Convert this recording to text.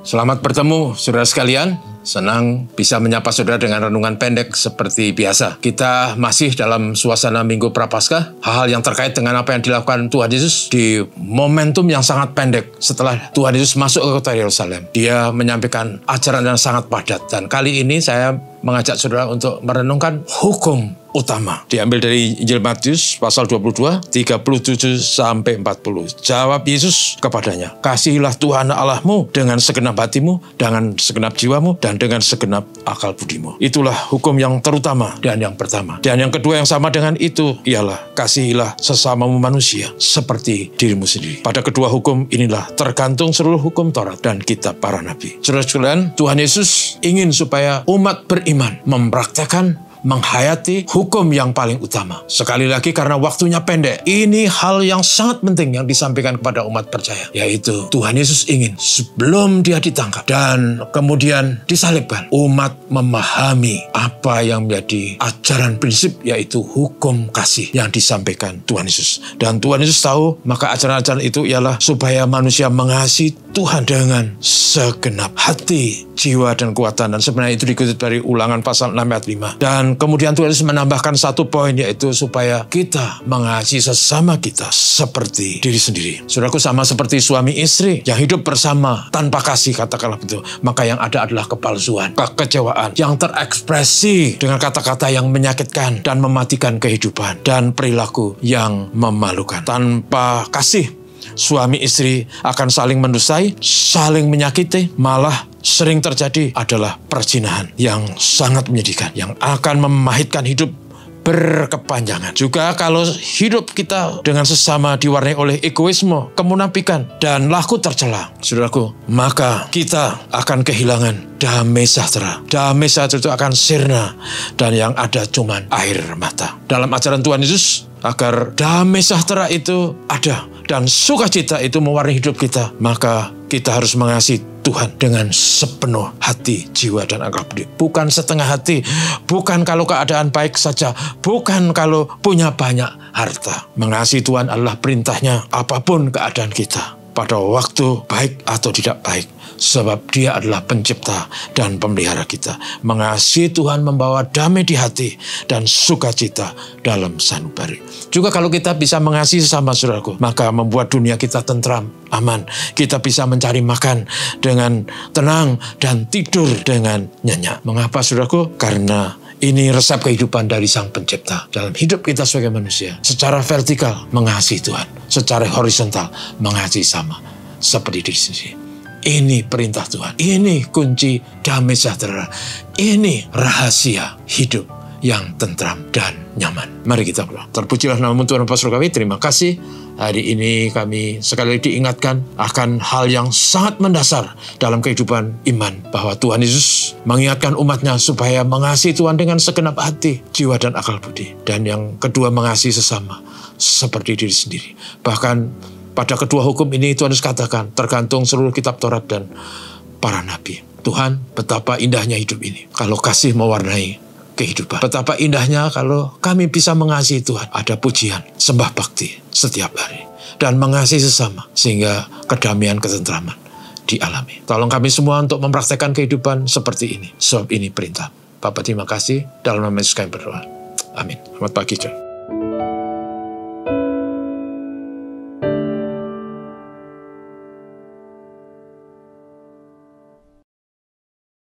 Selamat bertemu saudara sekalian. Senang bisa menyapa saudara dengan renungan pendek seperti biasa. Kita masih dalam suasana Minggu Prapaskah. Hal-hal yang terkait dengan apa yang dilakukan Tuhan Yesus di momentum yang sangat pendek setelah Tuhan Yesus masuk ke kota Yerusalem. Dia menyampaikan ajaran yang sangat padat. Dan kali ini saya mengajak saudara untuk merenungkan hukum utama. Diambil dari Injil Matius pasal 22, 37-40. Jawab Yesus kepadanya, "Kasihilah Tuhan Allahmu dengan segenap hatimu, dengan segenap jiwamu, dan dengan segenap akal budimu." Itulah hukum yang terutama dan yang pertama. Dan yang kedua yang sama dengan itu ialah kasihilah sesamamu manusia seperti dirimu sendiri. Pada kedua hukum inilah tergantung seluruh hukum Taurat dan kitab para nabi. Saudara sekalian, Tuhan Yesus ingin supaya umat beriman mempraktekkan, menghayati hukum yang paling utama. Sekali lagi karena waktunya pendek, ini hal yang sangat penting yang disampaikan kepada umat percaya, yaitu Tuhan Yesus ingin sebelum dia ditangkap dan kemudian disalibkan, umat memahami apa yang menjadi ajaran prinsip, yaitu hukum kasih yang disampaikan Tuhan Yesus. Dan Tuhan Yesus tahu, maka ajaran-ajaran itu ialah supaya manusia mengasihi Tuhan dengan segenap hati, jiwa, dan kekuatan. Dan sebenarnya itu dikutip dari Ulangan pasal 6 ayat 5. Dan kemudian Tuhan Yesus menambahkan satu poin, yaitu supaya kita mengasihi sesama kita seperti diri sendiri. Saudaraku, sama seperti suami istri yang hidup bersama tanpa kasih, katakanlah betul, maka yang ada adalah kepalsuan, kekecewaan yang terekspresi dengan kata-kata yang menyakitkan dan mematikan kehidupan dan perilaku yang memalukan. Tanpa kasih, suami istri akan saling mendustai, saling menyakiti, malah sering terjadi adalah perzinahan yang sangat menyedihkan, yang akan memahitkan hidup berkepanjangan. Juga kalau hidup kita dengan sesama diwarnai oleh egoisme, kemunafikan, dan laku tercela, saudaraku, maka kita akan kehilangan damai sejahtera. Damai sejahtera itu akan sirna, dan yang ada cuman air mata. Dalam ajaran Tuhan Yesus, agar damai sejahtera itu ada dan sukacita itu mewarnai hidup kita, maka kita harus mengasihi Tuhan dengan sepenuh hati, jiwa, dan akal budi. Bukan setengah hati, bukan kalau keadaan baik saja, bukan kalau punya banyak harta. Mengasihi Tuhan adalah perintahnya apapun keadaan kita, pada waktu baik atau tidak baik, sebab Dia adalah pencipta dan pemelihara kita. Mengasihi Tuhan membawa damai di hati dan sukacita dalam sanubari. Juga kalau kita bisa mengasihi sesama, saudaraku, maka membuat dunia kita tentram, aman. Kita bisa mencari makan dengan tenang dan tidur dengan nyenyak. Mengapa, saudaraku? Karena ini resep kehidupan dari Sang Pencipta dalam hidup kita sebagai manusia. Secara vertikal mengasihi Tuhan, secara horizontal mengasihi sama seperti diri sendiri. Ini perintah Tuhan, ini kunci damai sejahtera, ini rahasia hidup yang tentram dan nyaman. Mari kita berdoa. Terpujilah nama Tuhan Bapa Surgawi. Terima kasih. Hari ini kami sekali lagi diingatkan akan hal yang sangat mendasar dalam kehidupan iman, bahwa Tuhan Yesus mengingatkan umatnya supaya mengasihi Tuhan dengan segenap hati, jiwa, dan akal budi. Dan yang kedua, mengasihi sesama seperti diri sendiri. Bahkan pada kedua hukum ini Tuhan Yesus katakan, tergantung seluruh kitab Taurat dan para nabi. Tuhan, betapa indahnya hidup ini kalau kasih mewarnai kehidupan. Betapa indahnya kalau kami bisa mengasihi Tuhan. Ada pujian, sembah bakti setiap hari. Dan mengasihi sesama sehingga kedamaian, ketentraman dialami. Tolong kami semua untuk mempraktekkan kehidupan seperti ini. Sebab ini perintah. Bapa, terima kasih. Dalam nama Yesus kami berdoa. Amin. Selamat pagi, John.